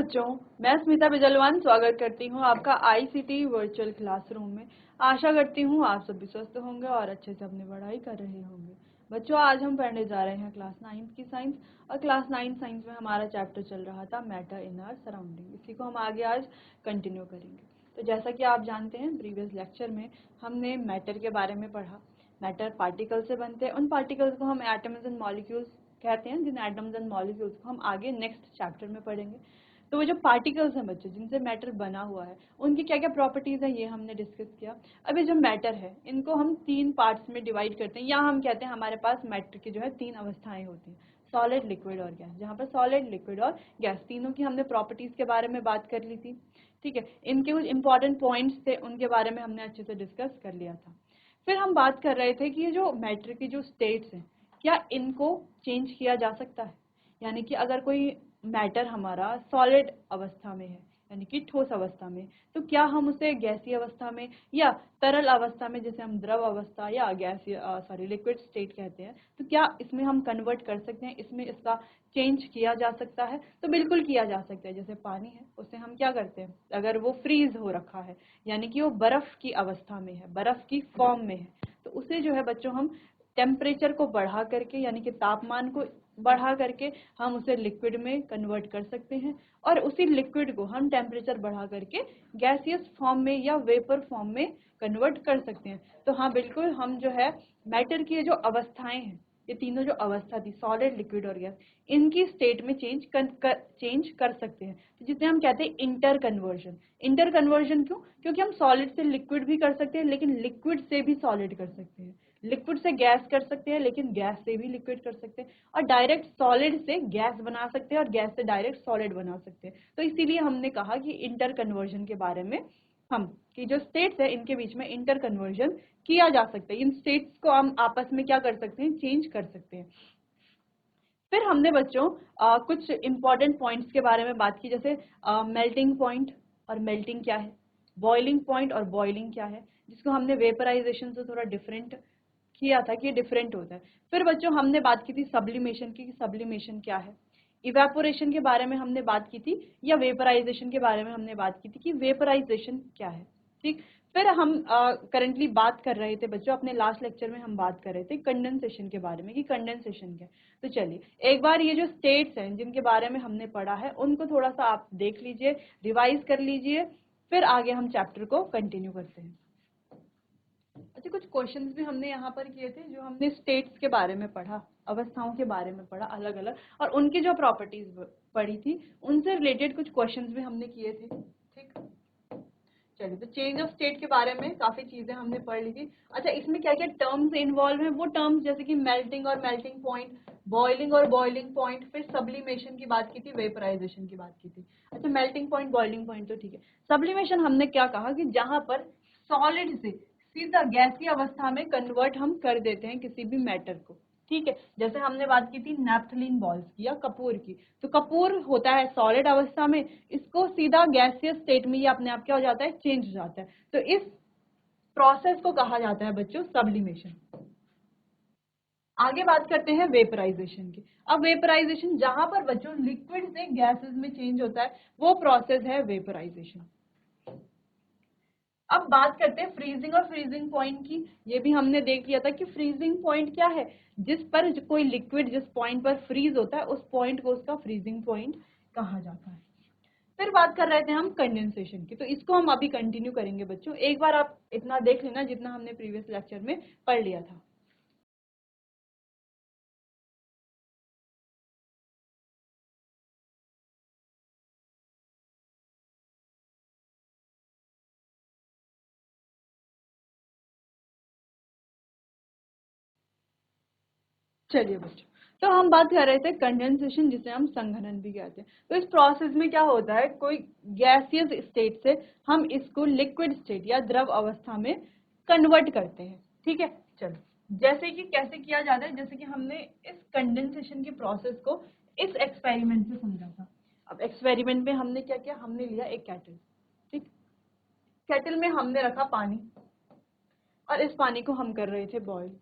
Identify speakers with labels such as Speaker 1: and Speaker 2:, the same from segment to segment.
Speaker 1: बच्चों, मैं स्मिता बिजलवान स्वागत करती हूँ आपका आईसीटी वर्चुअल क्लासरूम में। आशा करती हूँ आप सभी स्वस्थ होंगे और अच्छे से अपनी पढ़ाई कर रहे होंगे। बच्चों, आज हम पढ़ने जा रहे हैं क्लास 9 की साइंस और क्लास 9 साइंस में हमारा चैप्टर चल रहा था मैटर इन आवर सराउंडिंग। इसी को हम आगे आज कंटिन्यू करेंगे। तो जैसा कि आप जानते हैं, प्रीवियस लेक्चर में हमने मैटर के बारे में पढ़ा। मैटर पार्टिकल से बनते हैं, उन पार्टिकल्स को हम एटम्स एंड मॉलिक्यूल्स कहते हैं, जिन एटम्स एंड मॉलिक्यूल्स को हम आगे नेक्स्ट चैप्टर में पढ़ेंगे। तो वो जो पार्टिकल्स हैं बच्चों, जिनसे मैटर बना हुआ है, उनकी क्या क्या प्रॉपर्टीज हैं ये हमने डिस्कस किया। अब ये जो मैटर है, इनको हम 3 पार्ट्स में डिवाइड करते हैं, या हम कहते हैं हमारे पास मैटर की जो है 3 अवस्थाएं होती हैं, सॉलिड, लिक्विड और गैस। जहाँ पर सॉलिड, लिक्विड और गैस तीनों की हमने प्रॉपर्टीज के बारे में बात कर ली थी। ठीक है, इनके कुछ इंपॉर्टेंट पॉइंट्स थे, उनके बारे में हमने अच्छे से डिस्कस कर लिया था। फिर हम बात कर रहे थे कि ये जो मैटर की जो स्टेट्स हैं, क्या इनको चेंज किया जा सकता है। यानी कि अगर कोई मैटर हमारा सॉलिड अवस्था में है, यानी कि ठोस अवस्था में, तो क्या हम उसे गैसीय अवस्था में या तरल अवस्था में, जैसे हम द्रव अवस्था या लिक्विड स्टेट कहते हैं, तो क्या इसमें हम कन्वर्ट कर सकते हैं, इसमें इसका चेंज किया जा सकता है? तो बिल्कुल किया जा सकता है। जैसे पानी है, उसे हम क्या करते हैं, अगर वो फ्रीज हो रखा है, यानी कि वो बर्फ की अवस्था में है, बर्फ की फॉर्म में है, तो उसे जो है बच्चों हम टेम्परेचर को बढ़ा करके, यानी कि तापमान को बढ़ा करके हम उसे लिक्विड में कन्वर्ट कर सकते हैं, और उसी लिक्विड को हम टेम्परेचर बढ़ा करके गैसियस फॉर्म में या वेपर फॉर्म में कन्वर्ट कर सकते हैं। तो हाँ, बिल्कुल हम जो है मैटर की जो अवस्थाएं हैं, ये तीनों जो अवस्था थी, सॉलिड, लिक्विड और गैस, इनकी स्टेट में चेंज कर सकते हैं। तो जिसे हम कहते हैं इंटर कन्वर्जन। इंटर कन्वर्जन क्यों? क्योंकि हम सॉलिड से लिक्विड भी कर सकते हैं, लेकिन लिक्विड से भी सॉलिड कर सकते हैं, लिक्विड से गैस कर सकते हैं, लेकिन गैस से भी लिक्विड कर सकते हैं, और डायरेक्ट सॉलिड से गैस बना सकते हैं और गैस से डायरेक्ट सॉलिड बना सकते हैं। तो इसीलिए हमने कहा कि इंटर कन्वर्जन के बारे में हम कि जो स्टेट्स है, इनके बीच में इंटर कन्वर्जन किया जा सकता है। इन स्टेट्स को हम आपस में क्या कर सकते हैं, चेंज कर सकते हैं। फिर हमने बच्चों कुछ इंपॉर्टेंट पॉइंट्स के बारे में बात की, जैसे मेल्टिंग पॉइंट और मेल्टिंग क्या है, बॉइलिंग पॉइंट और बॉइलिंग क्या है, जिसको हमने वेपराइजेशन से थोड़ा डिफरेंट किया था कि ये डिफरेंट होता है। फिर बच्चों हमने बात की थी सब्लिमेशन की, सब्लिमेशन क्या है, इवेपोरेशन के बारे में हमने बात की थी, या वेपराइजेशन के बारे में हमने बात की थी कि वेपराइजेशन क्या है। ठीक, फिर हम करंटली बात कर रहे थे बच्चों, अपने लास्ट लेक्चर में हम बात कर रहे थे कंडेंसेशन के बारे में कि कंडेंसेशन क्या है। तो चलिए एक बार ये जो स्टेट्स हैं जिनके बारे में हमने पढ़ा है, उनको थोड़ा सा आप देख लीजिए, रिवाइज कर लीजिए, फिर आगे हम चैप्टर को कंटिन्यू करते हैं। अच्छा, कुछ क्वेश्चंस भी हमने यहाँ पर किए थे, जो हमने स्टेट्स के बारे में पढ़ा, अवस्थाओं के बारे में पढ़ा अलग अलग, और उनकी जो प्रॉपर्टीज पढ़ी थी, उनसे रिलेटेड कुछ क्वेश्चंस भी हमने किए थे। ठीक, चलिए, तो चेंज ऑफ स्टेट के बारे में काफी चीजें हमने पढ़ ली थी। अच्छा, इसमें क्या क्या टर्म्स इन्वॉल्व हैं, वो टर्म्स जैसे कि मेल्टिंग और मेल्टिंग पॉइंट, बॉइलिंग और बॉइलिंग पॉइंट, फिर सब्लिमेशन की बात की थी, वेपराइजेशन की बात की थी। अच्छा, मेल्टिंग पॉइंट, बॉइलिंग पॉइंट तो ठीक है। सब्लिमेशन हमने क्या कहा कि जहां पर सॉलिड से सीधा गैसीय अवस्था में कन्वर्ट हम कर देते हैं किसी भी मैटर को। ठीक है, जैसे हमने बात की थी नैप्थलीन बॉल्स की या कपूर की, तो कपूर होता है सॉलिड अवस्था में, इसको सीधा गैसियस स्टेट में ये अपने आप क्या हो जाता है, चेंज हो जाता है। तो इस प्रोसेस को कहा जाता है बच्चों सब्लिमेशन। आगे बात करते हैं वेपराइजेशन की। अब वेपराइजेशन जहां पर बच्चों लिक्विड से गैसेस में चेंज होता है, वो प्रोसेस है वेपराइजेशन। अब बात करते हैं फ्रीजिंग और फ्रीजिंग पॉइंट की। ये भी हमने देख लिया था कि फ्रीजिंग पॉइंट क्या है, जिस पर कोई लिक्विड जिस पॉइंट पर फ्रीज होता है, उस पॉइंट को उसका फ्रीजिंग पॉइंट कहा जाता है। फिर बात कर रहे थे हम कंडेंसेशन की, तो इसको हम अभी कंटिन्यू करेंगे बच्चों। एक बार आप इतना देख लेना जितना हमने प्रीवियस लेक्चर में पढ़ लिया था। चलिए बच्चों, तो हम बात कर रहे थे कंडेंसेशन, जिसे हम संघनन भी कहते हैं। तो इस प्रोसेस में क्या होता है, कोई गैसियस स्टेट से हम इसको लिक्विड स्टेट या द्रव अवस्था में कन्वर्ट करते हैं। ठीक है, चलो, जैसे कि कैसे किया जाता है, जैसे कि हमने इस कंडेंसेशन की प्रोसेस को इस एक्सपेरिमेंट से समझा था। अब एक्सपेरिमेंट में हमने क्या किया, हमने लिया एक केटल। ठीक, केटल में हमने रखा पानी, और इस पानी को हम कर रहे थे बॉईल।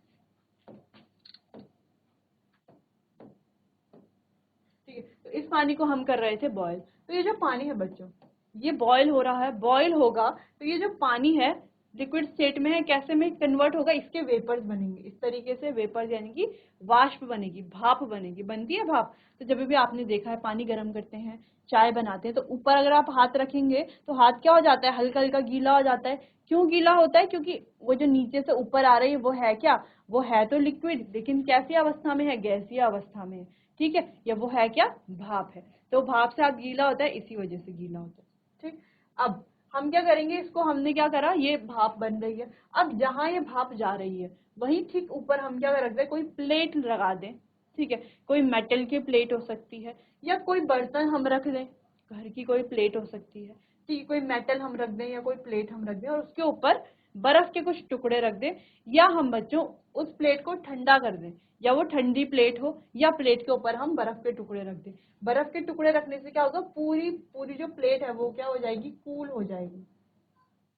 Speaker 1: ठीक है, तो इस पानी को हम कर रहे थे बॉयल। तो ये जो पानी है बच्चों, ये बॉयल हो रहा है, बॉयल होगा तो ये जो पानी है लिक्विड स्टेट में है, कैसे में कन्वर्ट होगा, इसके वेपर्स बनेंगे, इस तरीके से वेपर्स यानी कि वाष्प बनेगी, भाप बनेगी, बनती है भाप। तो जब भी आपने देखा है पानी गर्म करते हैं, चाय बनाते हैं, तो ऊपर अगर आप हाथ रखेंगे तो हाथ क्या हो जाता है, हल्का हल्का गीला हो जाता है। क्यों गीला होता है? क्योंकि वो जो नीचे से ऊपर आ रही है वो है क्या, वो है तो लिक्विड, लेकिन कैसी अवस्था में है, गैसीय अवस्था में है, ठीक है, या वो है क्या, भाप है। तो भाप से आप गीला होता है, इसी वजह से गीला होता है, ठीक। अब हम क्या करेंगे, इसको हमने क्या करा, ये भाप बन रही है। अब जहां ये भाप जा रही है वहीं ठीक ऊपर हम क्या रख दें, कोई प्लेट लगा दें, ठीक है, कोई मेटल की प्लेट हो सकती है, या कोई बर्तन हम रख दें, घर की कोई प्लेट हो सकती है, ठीक है, कोई मेटल हम रख दें या कोई प्लेट हम रख दें, और उसके ऊपर बर्फ के कुछ टुकड़े रख दें, या हम बच्चों उस प्लेट को ठंडा कर दें, या वो ठंडी प्लेट हो, या प्लेट के ऊपर हम बर्फ के टुकड़े रख दें। बर्फ के टुकड़े रखने से क्या होगा, पूरी पूरी जो प्लेट है वो क्या हो जाएगी, कूल हो जाएगी,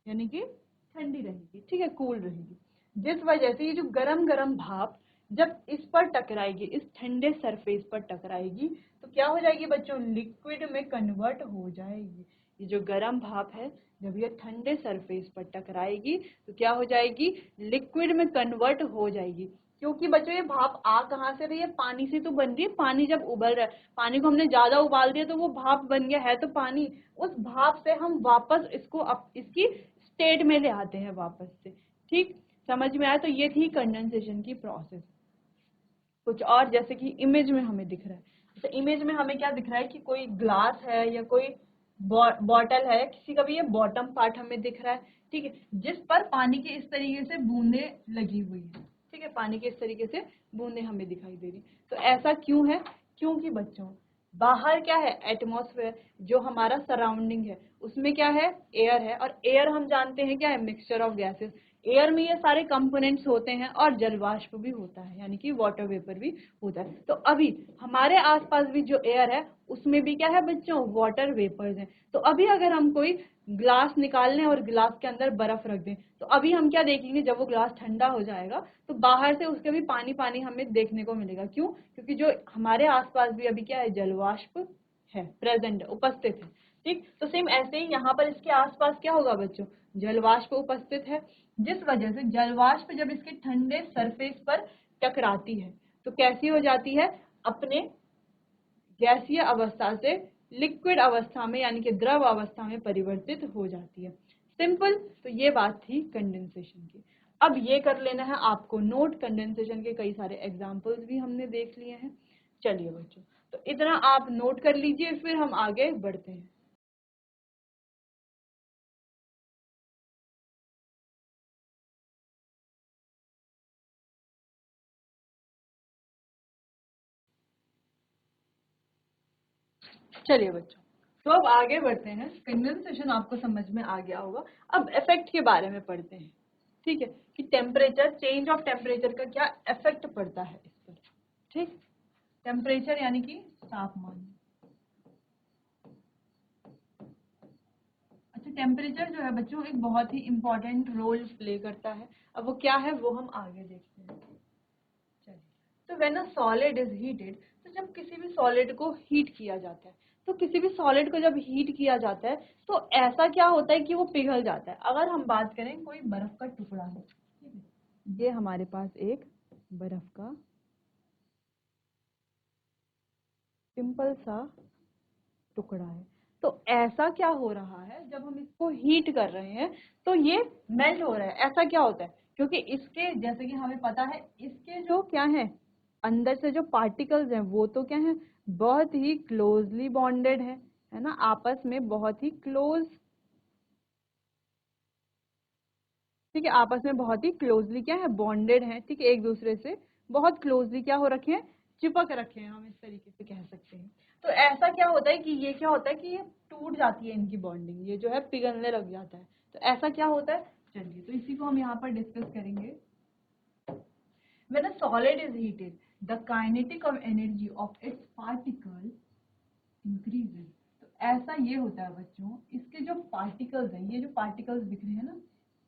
Speaker 1: यानी कि ठंडी रहेगी, ठीक है, कूल रहेगी। जिस वजह से ये जो गरम गरम भाप जब इस पर टकराएगी, इस ठंडे सरफेस पर टकराएगी, तो क्या हो जाएगी बच्चों, लिक्विड में कन्वर्ट हो जाएगी। ये जो गरम भाप है जब ये ठंडे सरफेस पर टकराएगी तो क्या हो जाएगी, लिक्विड में कन्वर्ट हो जाएगी। क्योंकि बच्चों ये भाप आ कहाँ से रही है, पानी से तो बन रही है। पानी जब उबल रहा है, पानी को हमने ज्यादा उबाल दिया तो वो भाप बन गया, है तो पानी। उस भाप से हम वापस इसको इसकी स्टेट में ले आते हैं वापस से, ठीक, समझ में आया। तो ये थी कंडेंसेशन की प्रोसेस। कुछ और जैसे कि इमेज में हमें दिख रहा है, तो इमेज में हमें क्या दिख रहा है कि कोई ग्लास है या कोई बॉटल है, किसी का भी ये बॉटम पार्ट हमें दिख रहा है, ठीक है, जिस पर पानी की इस तरीके से बूंदे लगी हुई है, ठीक है, पानी के इस तरीके से बूंदे हमें दिखाई दे रही। तो ऐसा क्यों है, क्योंकि बच्चों बाहर क्या है, एटमॉस्फेयर, जो हमारा सराउंडिंग है उसमें क्या है, एयर है, और एयर हम जानते हैं क्या है, मिक्सचर ऑफ गैसेस। एयर में ये सारे कंपोनेंट्स होते हैं, और जलवाष्प भी होता है, यानी कि वाटर वेपर भी होता है। तो अभी हमारे आसपास भी जो एयर है उसमें भी क्या है बच्चों, वाटर वेपर्स हैं। तो अभी अगर हम कोई ग्लास निकाल लें और ग्लास के अंदर बर्फ रख दें, तो अभी हम क्या देखेंगे, जब वो ग्लास ठंडा हो जाएगा तो बाहर से उसके भी पानी पानी हमें देखने को मिलेगा। क्यों? क्योंकि जो हमारे आसपास भी अभी क्या है, जलवाष्प है, प्रेजेंट है, उपस्थित है, ठीक। तो सेम ऐसे ही यहाँ पर इसके आसपास क्या होगा बच्चों, जलवाष्प उपस्थित है, जिस वजह से जलवाष्प जब इसके ठंडे सरफेस पर टकराती है तो कैसी हो जाती है, अपने गैसीय अवस्था से लिक्विड अवस्था में यानी कि द्रव अवस्था में परिवर्तित हो जाती है। सिंपल। तो ये बात थी कंडेंसेशन की। अब ये कर लेना है आपको नोट, कंडेंसेशन के कई सारे एग्जांपल्स भी हमने देख लिए हैं। चलिए बच्चों, तो इतना आप नोट कर लीजिए, फिर हम आगे बढ़ते हैं। चलिए बच्चों, तो अब आगे बढ़ते हैं। कंडेंसेशन आपको समझ में आ गया होगा। अब इफेक्ट के बारे में पढ़ते हैं, ठीक है, कि टेम्परेचर, चेंज ऑफ टेम्परेचर का क्या इफेक्ट पड़ता है इस पर, ठीक। टेम्परेचर यानी कि तापमान। अच्छा, टेम्परेचर जो है बच्चों एक बहुत ही इंपॉर्टेंट रोल प्ले करता है। अब वो क्या है वो हम आगे देखते हैं। चलिए, तो when a solid is heated, तो जब किसी भी सॉलिड को हीट किया जाता है, तो किसी भी सॉलिड को जब हीट किया जाता है तो ऐसा क्या होता है कि वो पिघल जाता है। अगर हम बात करें कोई बर्फ का टुकड़ा है, ठीक है, ये हमारे पास एक बर्फ का सिंपल सा टुकड़ा है। तो ऐसा क्या हो रहा है, जब हम इसको हीट कर रहे हैं तो ये मेल्ट हो रहा है। ऐसा क्या होता है, क्योंकि इसके जैसे कि हमें पता है, इसके जो क्या है, अंदर से जो पार्टिकल्स हैं वो तो क्या है, बहुत ही क्लोजली बॉन्डेड है ना, आपस में बहुत ही क्लोज, ठीक है, आपस में बहुत ही क्लोजली क्या है, बॉन्डेड है, ठीक है, एक दूसरे से बहुत क्लोजली क्या हो रखे हैं, चिपक रखे हैं, हम इस तरीके से कह सकते हैं। तो ऐसा क्या होता है कि ये क्या होता है कि ये टूट जाती है इनकी बॉन्डिंग, ये जो है पिघलने लग जाता है। तो ऐसा क्या होता है, चलिए तो इसी को हम यहाँ पर डिस्कस करेंगे। When a solid is heated, the kinetic of energy of its particle increases. तो ऐसा ये होता है बच्चों, इसके जो पार्टिकल्स हैं, ये जो पार्टिकल्स दिख रहे हैं ना,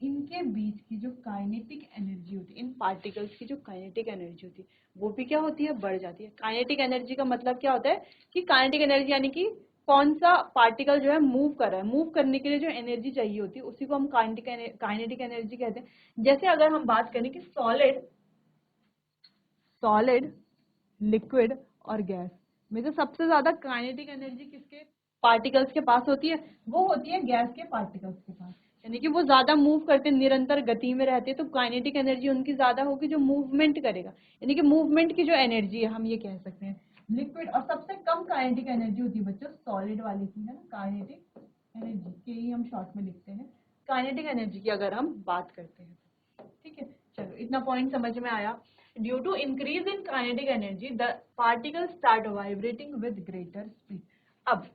Speaker 1: इनके बीच की जो काइनेटिक एनर्जी होती है, इन पार्टिकल्स की जो काइनेटिक एनर्जी होती है वो भी क्या होती है, बढ़ जाती है। काइनेटिक एनर्जी का मतलब क्या होता है कि काइनेटिक एनर्जी यानी कि कौन सा पार्टिकल जो है मूव कर रहा है, मूव करने के लिए जो एनर्जी चाहिए होती है उसी को हम काइनेटिक एनर्जी कहते हैं। जैसे अगर हम बात करें कि सॉलिड, लिक्विड और गैस में से सबसे ज्यादा काइनेटिक एनर्जी किसके पार्टिकल्स के पास होती है, वो होती है गैस के पार्टिकल्स के पास। यानी कि वो ज्यादा मूव करते हैं, निरंतर गति में रहते हैं, तो काइनेटिक एनर्जी उनकी ज्यादा होगी जो मूवमेंट करेगा, यानी कि मूवमेंट की जो एनर्जी है हम ये कह सकते हैं लिक्विड। और सबसे कम काइनेटिक एनर्जी होती है बच्चों सॉलिड वाले की, है ना, काइनेटिक एनर्जी के ही हम शॉर्ट में लिखते हैं काइनेटिक एनर्जी की अगर हम बात करते हैं। ठीक है, चलो इतना पॉइंट समझ में आया। Due to increase in kinetic energy the particle start vibrating with greater speed. अब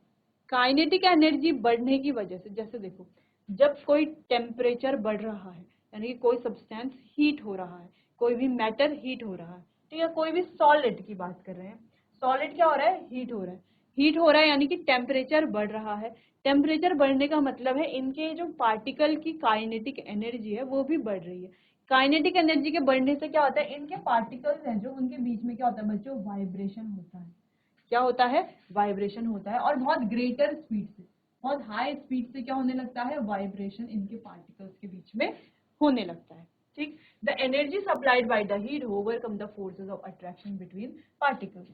Speaker 1: काइनेटिक एनर्जी बढ़ने की वजह से, जैसे देखो जब कोई टेम्परेचर बढ़ रहा है यानी कि कोई सब्सटेंस हीट हो रहा है, कोई भी मैटर हीट हो रहा है, ठीक है, कोई भी सॉलिड की बात कर रहे हैं, सॉलिड क्या हो रहा है, हीट हो रहा है, हीट हो रहा है यानी कि टेम्परेचर बढ़ रहा है। टेम्परेचर बढ़ने का मतलब है इनके जो पार्टिकल की काइनेटिक एनर्जी है वो भी बढ़ रही है। काइनेटिक एनर्जी के बढ़ने से क्या होता है, इनके पार्टिकल्स हैं जो उनके बीच में क्या होता है बच्चों, वाइब्रेशन होता है। क्या होता है, वाइब्रेशन होता है, और बहुत ग्रेटर स्पीड से, बहुत हाई स्पीड से क्या होने लगता है, वाइब्रेशन इनके पार्टिकल्स के बीच में होने लगता है। ठीक, the energy supplied by the heat overcome the forces of attraction between particles.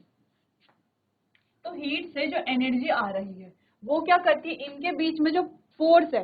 Speaker 1: तो हीट से जो एनर्जी आ रही है वो क्या करती है, इनके बीच में जो फोर्स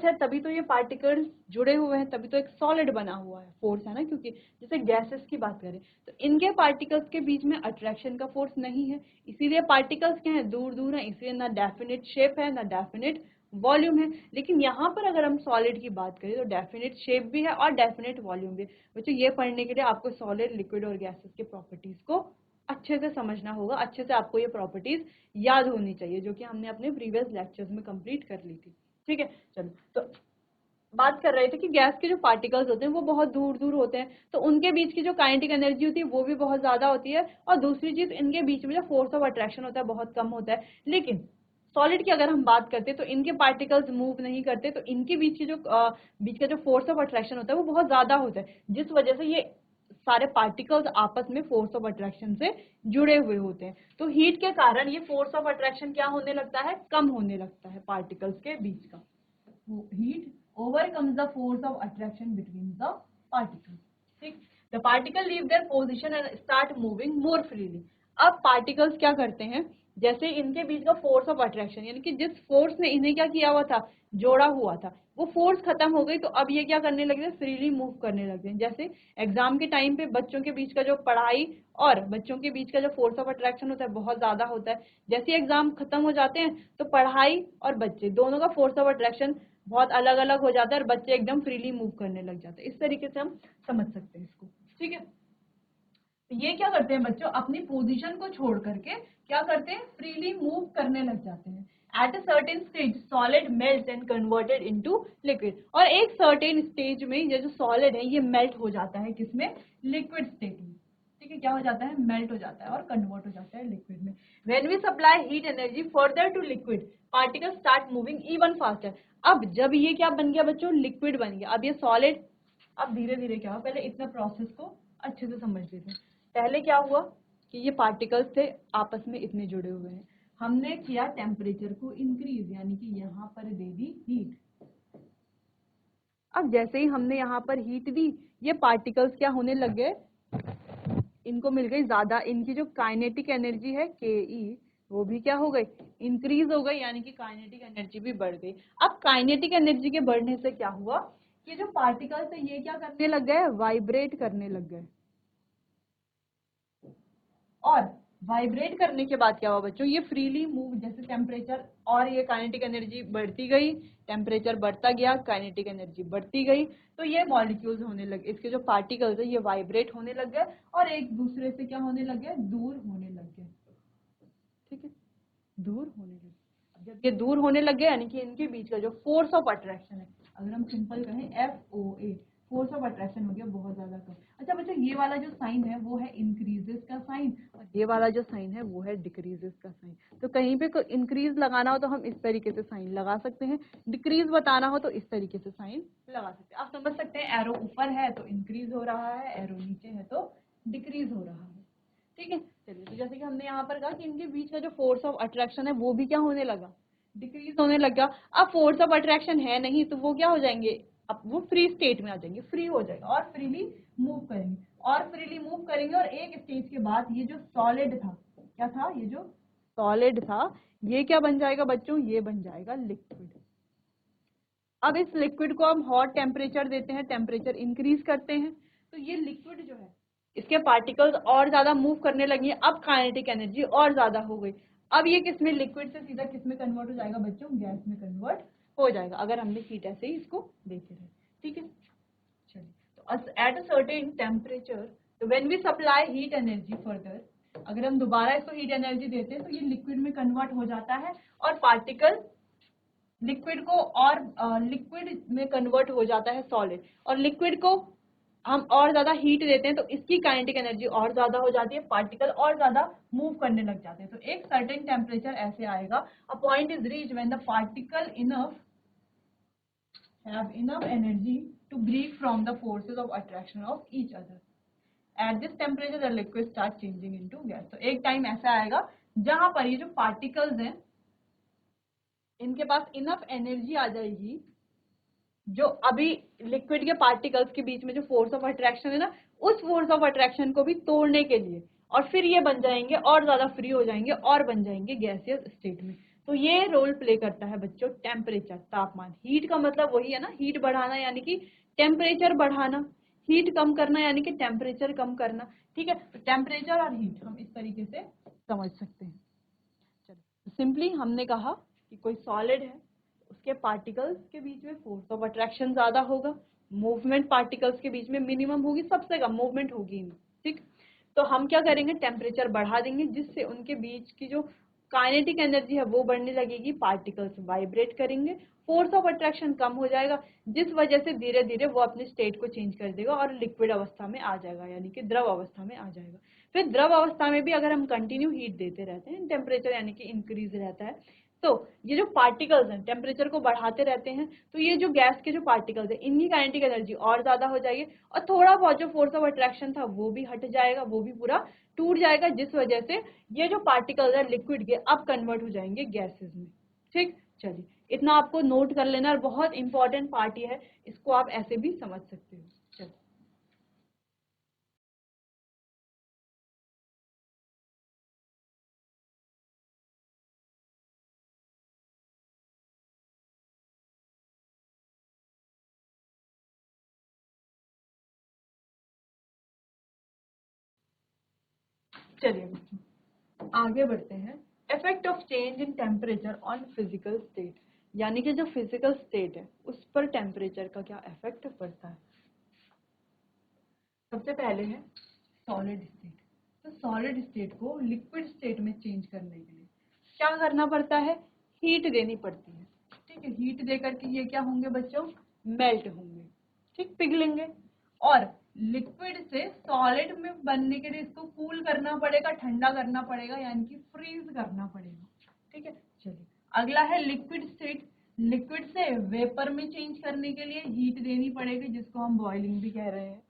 Speaker 1: है तभी तो ये पार्टिकल्स जुड़े हुए हैं, तभी तो एक सॉलिड बना हुआ है, फोर्स है ना, क्योंकि जैसे गैसेस की बात करें तो इनके पार्टिकल्स के बीच में अट्रैक्शन का फोर्स नहीं है, इसीलिए पार्टिकल्स क्या है, दूर दूर है, इसलिए ना डेफिनेट शेप है ना डेफिनेट वॉल्यूम है। लेकिन यहाँ पर अगर हम सॉलिड की बात करें तो डेफिनेट शेप भी है और डेफिनेट वॉल्यूम भी है। बच्चों ये पढ़ने के लिए आपको सॉलिड, लिक्विड और गैसेस के प्रॉपर्टीज को अच्छे से समझना होगा, अच्छे से आपको ये प्रॉपर्टीज याद होनी चाहिए जो कि हमने अपने प्रीवियस लेक्चर्स में कंप्लीट कर ली थी। ठीक है, चलो तो बात कर रहे थे कि गैस के जो पार्टिकल्स होते हैं वो बहुत दूर दूर होते हैं, तो उनके बीच की जो काइनेटिक एनर्जी होती है वो भी बहुत ज्यादा होती है, और दूसरी चीज इनके बीच में जो फोर्स ऑफ अट्रैक्शन होता है बहुत कम होता है। लेकिन सॉलिड की अगर हम बात करते हैं तो इनके पार्टिकल्स मूव नहीं करते, तो इनके बीच की जो बीच का जो फोर्स ऑफ अट्रैक्शन होता है वो बहुत ज्यादा होता है, जिस वजह से ये सारे पार्टिकल्स आपस में फोर्स ऑफ अट्रैक्शन से जुड़े हुए होते हैं। तो हीट के कारण ये फोर्स ऑफ अट्रैक्शन क्या होने लगता है, कम होने लगता है पार्टिकल्स के बीच का। Heat overcomes the force of attraction between the particles. ठीक, the particle leave their position and start moving more freely. अब पार्टिकल्स क्या करते हैं, जैसे इनके बीच का फोर्स ऑफ अट्रैक्शन यानी कि जिस फोर्स ने इन्हें क्या किया हुआ था, जोड़ा हुआ था, वो फोर्स खत्म हो गई, तो अब ये क्या करने लगे, फ्रीली मूव करने लगे। जैसे एग्जाम के टाइम पे बच्चों के बीच का जो पढ़ाई और बच्चों के बीच का जो फोर्स ऑफ अट्रैक्शन होता है बहुत ज्यादा होता है, जैसे एग्जाम खत्म हो जाते हैं तो पढ़ाई और बच्चे दोनों का फोर्स ऑफ अट्रैक्शन बहुत अलग अलग हो जाता है और बच्चे एकदम फ्रीली मूव करने लग जाते हैं। इस तरीके से हम समझ सकते हैं इसको। ठीक है, तो ये क्या करते हैं बच्चों, अपनी पोजीशन को छोड़ करके क्या करते हैं, फ्रीली मूव करने लग जाते हैं। Eight a certain stage solid melt and converted into liquid. और एक सर्टेन स्टेज में ये जो सॉलिड है ये मेल्ट हो जाता है किसमें, लिक्विड स्टेट में। ठीक है, क्या हो जाता है, मेल्ट हो जाता है और कन्वर्ट हो जाता है लिक्विड में। When we supply heat energy further to liquid particle start moving even faster. अब जब ये क्या बन गया बच्चों, लिक्विड बन गया, अब ये सॉलिड, अब धीरे धीरे क्या हुआ, पहले इतना प्रोसेस को अच्छे से समझ लेते हैं। पहले क्या हुआ कि ये पार्टिकल्स थे आपस में इतने जुड़े हुए हैं, हमने किया टेम्परेचर को इंक्रीज यानी कि यहाँ पर दे दी हीट। अब जैसे ही हमने यहाँ पर हीट दी ये पार्टिकल्स क्या होने लग गए, इनको मिल गई ज्यादा, इनकी जो काइनेटिक एनर्जी है के वो भी क्या हो गई, इंक्रीज हो गई, यानी कि काइनेटिक एनर्जी भी बढ़ गई। अब काइनेटिक एनर्जी के बढ़ने से क्या हुआ कि जो पार्टिकल्स है ये क्या करने लग गए, वाइब्रेट करने लग गए। और वाइब्रेट करने के बाद क्या हुआ बच्चों, ये फ्रीली मूव, जैसे टेम्परेचर और ये काइनेटिक एनर्जी बढ़ती गई, टेम्परेचर बढ़ता गया, काइनेटिक एनर्जी बढ़ती गई, तो ये मॉलिक्यूल्स होने लगे, इसके जो पार्टिकल्स है ये वाइब्रेट होने लग गए और एक दूसरे से क्या होने लग गए, दूर होने लग गए। ठीक है, दूर होने लगे। जब ये दूर होने लग गए यानी कि इनके बीच का जो फोर्स ऑफ अट्रैक्शन है, अगर हम सिंपल कहें FOA, फोर्स ऑफ अट्रैक्शन हो गया बहुत ज्यादा कम। अच्छा बच्चों, ये वाला जो साइन है वो है इंक्रीजेस का साइन और ये वाला जो साइन है वो है डिक्रीजेस का साइन। तो कहीं पे इंक्रीज लगाना हो तो हम इस तरीके से साइन लगा सकते हैं, डिक्रीज बताना हो तो इस तरीके से साइन लगा सकते हैं। आप समझ सकते हैं, एरो ऊपर है तो इंक्रीज हो रहा है, एरो नीचे है तो डिक्रीज हो रहा है। ठीक है, चलिए, तो जैसे कि हमने यहाँ पर कहा कि इनके बीच का जो फोर्स ऑफ अट्रैक्शन है वो भी क्या होने लगा, डिक्रीज होने लगा। अब फोर्स ऑफ अट्रैक्शन है नहीं तो वो क्या हो जाएंगे, अब वो फ्री स्टेट में आ जाएंगे, फ्री हो जाएगा और फ्रीली मूव करेंगे और फ्रीली मूव करेंगे। और एक स्टेज के बाद ये जो सॉलिड था, क्या था, ये जो सॉलिड था ये क्या बन जाएगा बच्चों, ये बन जाएगा लिक्विड। अब इस लिक्विड को हम हॉट टेम्परेचर देते हैं, टेम्परेचर इंक्रीज करते हैं तो ये लिक्विड जो है इसके पार्टिकल्स और ज्यादा मूव करने लगी हैं। अब काइनेटिक एनर्जी और ज्यादा हो गई। अब ये किसमें, लिक्विड से सीधा किसमें कन्वर्ट हो जाएगा बच्चों, गैस में कन्वर्ट हो जाएगा, अगर हमने हीट ऐसे ही इसको देखे रहे। ठीक है, चलिए, तो एट अ सर्टेन टेम्परेचर, तो when we supply heat energy further, अगर हम दोबारा इसको हीट एनर्जी देते हैं तो ये लिक्विड में कन्वर्ट हो जाता है और पार्टिकल लिक्विड को और लिक्विड में कन्वर्ट हो जाता है सॉलिड, और लिक्विड को हम और ज्यादा हीट देते हैं तो इसकी काइनेटिक एनर्जी और ज्यादा हो जाती है, पार्टिकल और ज्यादा मूव करने लग जाते हैं। तो एक सर्टेन टेम्परेचर ऐसे आएगा, a point is reach when the particle enough have enough energy to break from the forces of attraction of each other. At this temperature the liquid start changing into gas. तो एक time ऐसा आएगा जहां पर ये जो particles हैं इनके पास इनफ एनर्जी आ जाएगी, जो अभी लिक्विड के पार्टिकल्स के बीच में जो फोर्स ऑफ अट्रैक्शन है ना, उस फोर्स ऑफ अट्रैक्शन को भी तोड़ने के लिए, और फिर ये बन जाएंगे और ज्यादा फ्री हो जाएंगे और बन जाएंगे गैसियस स्टेट में। तो ये रोल प्ले करता है बच्चों टेम्परेचर, तापमान। हीट का मतलब वही है ना, हीट बढ़ाना यानी कि टेम्परेचर बढ़ाना, हीट कम करना यानी कि टेम्परेचर कम करना। ठीक है, तो टेम्परेचर और हीट हम इस तरीके से समझ सकते हैं। चलो, सिंपली हमने कहा कि कोई सॉलिड है, उसके पार्टिकल्स के बीच में फोर्स ऑफ अट्रैक्शन ज्यादा होगा, मूवमेंट पार्टिकल्स के बीच में मिनिमम होगी, सबसे कम मूवमेंट होगी। ठीक, तो हम क्या करेंगे, टेम्परेचर बढ़ा देंगे जिससे उनके बीच की जो काइनेटिक एनर्जी है वो बढ़ने लगेगी, पार्टिकल्स वाइब्रेट करेंगे, फोर्स ऑफ अट्रैक्शन कम हो जाएगा, जिस वजह से धीरे धीरे वो अपने स्टेट को चेंज कर देगा और लिक्विड अवस्था में आ जाएगा, यानी कि द्रव अवस्था में आ जाएगा। फिर द्रव अवस्था में भी अगर हम कंटिन्यू हीट देते रहते हैं, टेम्परेचर यानी कि इंक्रीज रहता है, तो ये जो पार्टिकल्स हैं टेम्परेचर को बढ़ाते रहते हैं, तो ये जो गैस के जो पार्टिकल्स हैं इनकी काइनेटिक एनर्जी और ज्यादा हो जाएगी और थोड़ा बहुत जो फोर्स ऑफ अट्रैक्शन था वो भी हट जाएगा, वो भी पूरा टूट जाएगा, जिस वजह से ये जो पार्टिकल्स है लिक्विड के अब कन्वर्ट हो जाएंगे गैसेस में। ठीक, चलिए, इतना आपको नोट कर लेना है, बहुत इंपॉर्टेंट पार्ट ये है, इसको आप ऐसे भी समझ सकते हो। चलिए, चलिए बच्चों आगे बढ़ते हैं। Effect of change in temperature on physical state, यानी कि जो फिजिकल स्टेट है उस पर टेम्परेचर का क्या इफेक्ट पड़ता है। सबसे पहले है सॉलिड स्टेट। तो सॉलिड स्टेट को लिक्विड स्टेट में चेंज करने के लिए क्या करना पड़ता है, हीट देनी पड़ती है। ठीक है, हीट दे करके ये क्या होंगे बच्चों, मेल्ट होंगे, ठीक, पिघलेंगे, और लिक्विड से सॉलिड में बनने के लिए इसको कूल करना पड़ेगा, ठंडा करना पड़ेगा, यानी कि फ्रीज करना पड़ेगा। ठीक है, चलिए, अगला है लिक्विड स्टेट। लिक्विड से वेपर में चेंज करने के लिए हीट देनी पड़ेगी, जिसको हम बॉइलिंग भी कह रहे हैं।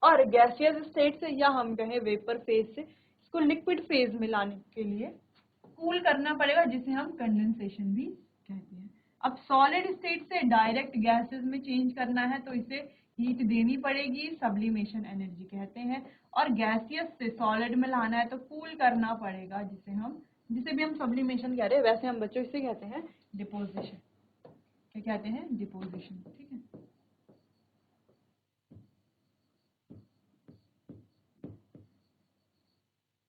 Speaker 1: और गैसियस स्टेट से या हम कहें वेपर फेज से इसको लिक्विड फेज में लाने के लिए कूल करना पड़ेगा, जिसे हम कंडेंसेशन भी कहते हैं। अब सॉलिड स्टेट से डायरेक्ट गैसेस में चेंज करना है तो इसे हीट देनी पड़ेगी, सब्लिमेशन एनर्जी कहते हैं। और गैसियस से सॉलिड में लाना है तो कूल करना पड़ेगा, जिसे भी हम सब्लिमेशन कह रहे हैं, वैसे हम बच्चों इसे कहते हैं डिपोजिशन। क्या कहते हैं, डिपोजिशन। ठीक है,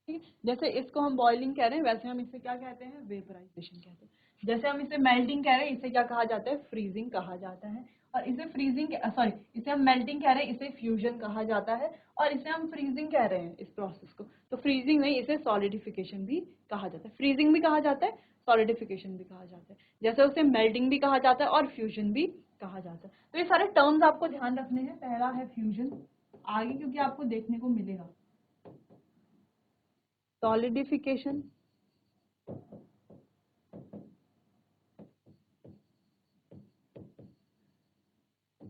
Speaker 1: ठीक है, जैसे इसको हम बॉइलिंग कह रहे हैं वैसे हम इसे क्या कहते हैं, वेपराइजेशन कहते हैं। जैसे हम इसे मेल्टिंग कह रहे हैं इसे क्या कहा जाता है, फ्रीजिंग कहा जाता है। और इसे फ्रीजिंग सॉरी इसे हम मेल्टिंग कह रहे हैं इसे फ्यूजन कहा जाता है। और इसे हम फ्रीजिंग कह रहे हैं इस प्रोसेस को, तो फ्रीजिंग नहीं इसे सॉलिडिफिकेशन भी कहा जाता है। फ्रीजिंग भी कहा जाता है, सॉलिडिफिकेशन भी कहा जाता है, जैसे उसे मेल्टिंग भी कहा जाता है और फ्यूजन भी कहा जाता है। तो ये सारे टर्म्स आपको ध्यान रखने हैं। पहला है फ्यूजन, आगे क्योंकि आपको देखने को मिलेगा, सॉलिडिफिकेशन,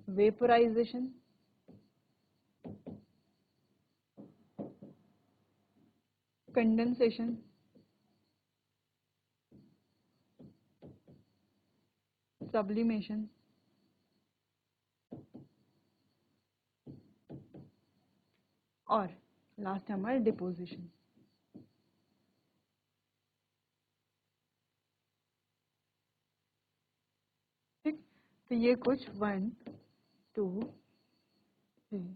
Speaker 1: वेपोराइजेशन, कंडेंसेशन, सब्लिमेशन और लास्ट है हमारा डिपोजिशन। ठीक, तो ये कुछ 1 2 3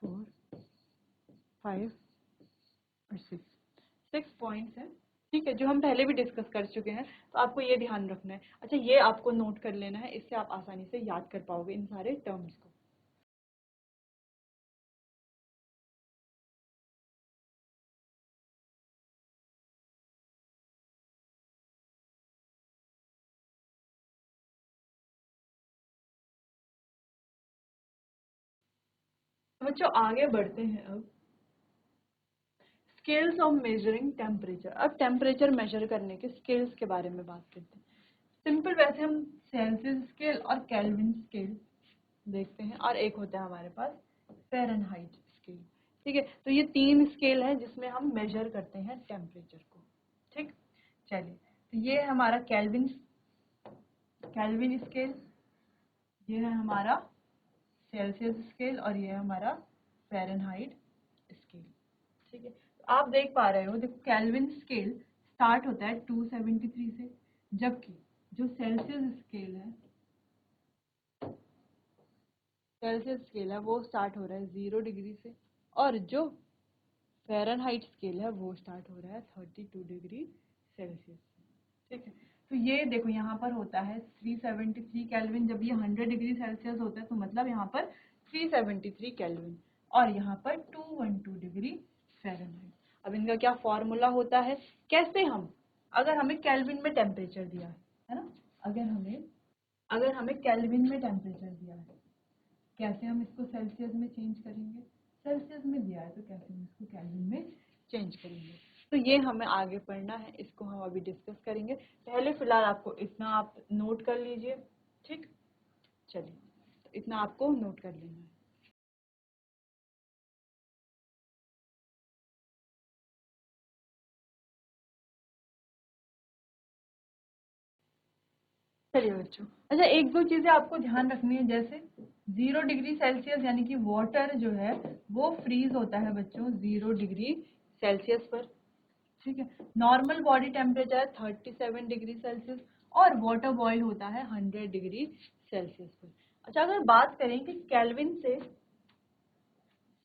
Speaker 1: 4 5 और 6 पॉइंट्स हैं। ठीक है, जो हम पहले भी डिस्कस कर चुके हैं, तो आपको ये ध्यान रखना है। अच्छा, ये आपको नोट कर लेना है, इससे आप आसानी से याद कर पाओगे इन सारे टर्म्स को। बच्चों आगे बढ़ते हैं अब स्केल्स ऑफ मेजरिंग टेम्परेचर। अब टेम्परेचर मेजर करने के स्केल्स के बारे में बात करते हैं। सिंपल वैसे हम सेल्सियस स्केल और केल्विन स्केल देखते हैं, और एक होता है हमारे पास फ़ारेनहाइट स्केल। ठीक है, तो ये 3 स्केल है जिसमें हम मेजर करते हैं टेम्परेचर को। ठीक, चलिए, तो ये है हमारा केल्विन स्केल, ये है हमारा सेल्सियस स्केल और ये है हमारा फ़ारेनहाइट स्केल। ठीक है, तो आप देख पा रहे हो, देखो केल्विन स्केल स्टार्ट होता है 273 से, जबकि जो सेल्सियस स्केल है वो स्टार्ट हो रहा है 0 डिग्री से, और जो फ़ारेनहाइट स्केल है वो स्टार्ट हो रहा है 32 डिग्री सेल्सियस। ठीक है, तो ये देखो यहाँ पर होता है 373 केल्विन। जब ये 100 डिग्री सेल्सियस होता है तो मतलब यहाँ पर 373 केल्विन, और यहाँ पर 212 डिग्री फ़ारेनहाइट। अब इनका क्या फॉर्मूला होता है, कैसे हम, अगर हमें केल्विन में टेम्परेचर दिया है ना, अगर हमें केल्विन में टेम्परेचर दिया है, कैसे हम इसको सेल्सियस में चेंज करेंगे, सेल्सियस में दिया है तो कैसे हम इसको केल्विन में चेंज करेंगे। तो ये हमें आगे पढ़ना है, इसको हम अभी डिस्कस करेंगे। पहले फिलहाल आपको इतना आप नोट कर लीजिए। ठीक, चलिए, तो इतना आपको नोट कर लेना है। चलिए बच्चों, अच्छा एक दो चीजें आपको ध्यान रखनी है, जैसे 0 डिग्री सेल्सियस यानी कि वाटर जो है वो फ्रीज होता है बच्चों 0 डिग्री सेल्सियस पर। ठीक है, normal body temperature 37 degree Celsius और वाटर बॉयल होता है 100 डिग्री सेल्सियस पर। अच्छा, अगर बात करें कि केल्विन से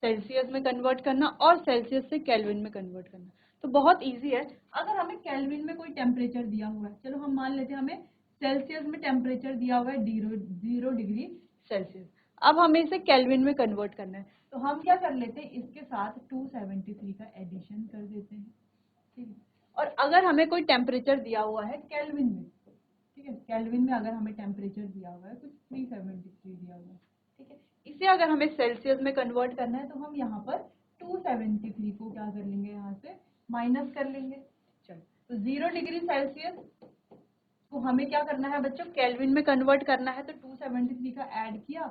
Speaker 1: सेल्सियस में कन्वर्ट करना और सेल्सियस से केल्विन में कन्वर्ट करना, तो बहुत इजी है। अगर हमें केल्विन में कोई टेम्परेचर दिया हुआ है, चलो हम मान लेते हैं हमें सेल्सियस में टेम्परेचर दिया हुआ है 0 डिग्री सेल्सियस, अब हमें इसे केल्विन में कन्वर्ट करना है, तो हम क्या कर लेते हैं, इसके साथ 273 का एडिशन कर देते हैं। ठीक है, और अगर हमें कोई टेम्परेचर दिया हुआ है केल्विन में, ठीक है, केल्विन में अगर हमें टेम्परेचर दिया हुआ है कुछ 373 दिया हुआ है, ठीक है, इसे अगर हमें सेल्सियस में कन्वर्ट करना है तो हम यहाँ पर 273 को क्या कर लेंगे, यहाँ से माइनस कर लेंगे। चलो, तो 0 डिग्री सेल्सियस को हमें क्या करना है बच्चों, केल्विन में कन्वर्ट करना है, तो 273 का ऐड किया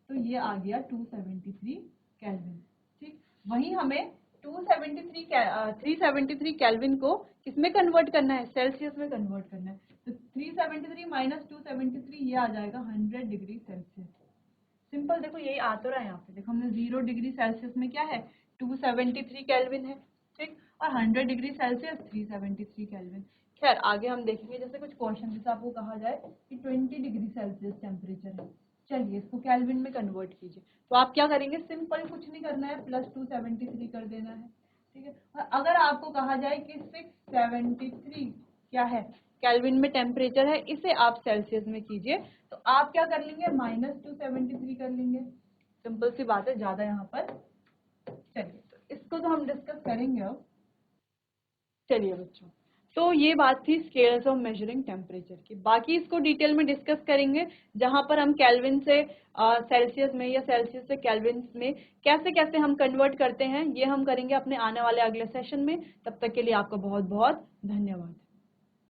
Speaker 1: तो ये आ गया 273 केल्विन। ठीक, वहीं हमें 373 केल्विन को किसमें कन्वर्ट करना है, सेल्सियस में कन्वर्ट करना है, तो 373 माइनस 273 ये आ जाएगा 100 डिग्री सेल्सियस। सिंपल, देखो यही आ तो रहा है यहाँ पे, देखो हमने 0 डिग्री सेल्सियस में क्या है 273 केल्विन है, ठीक, और 100 डिग्री सेल्सियस 373 केल्विन। खैर आगे हम देखेंगे, जैसे कुछ क्वेश्चन जैसे आपको कहा जाए कि 20 डिग्री सेल्सियस टेम्परेचर है, चलिए इसको केल्विन में कन्वर्ट कीजिए, तो आप क्या करेंगे, सिंपल कुछ नहीं करना है, प्लस 273 कर देना है। ठीक है, और अगर आपको कहा जाए कि 673 क्या है केल्विन में टेम्परेचर है, इसे आप सेल्सियस में कीजिए, तो आप क्या कर लेंगे, माइनस 273 कर लेंगे। सिंपल सी बात है, ज्यादा यहाँ पर। चलिए, तो इसको तो हम डिस्कस करेंगे अब। चलिए बच्चों, तो ये बात थी स्केल्स ऑफ मेजरिंग टेम्परेचर की, बाकी इसको डिटेल में डिस्कस करेंगे, जहां पर हम केल्विन से सेल्सियस में या सेल्सियस से केल्विन में कैसे कैसे हम कन्वर्ट करते हैं, ये हम करेंगे अपने आने वाले अगले सेशन में। तब तक के लिए आपका बहुत बहुत धन्यवाद।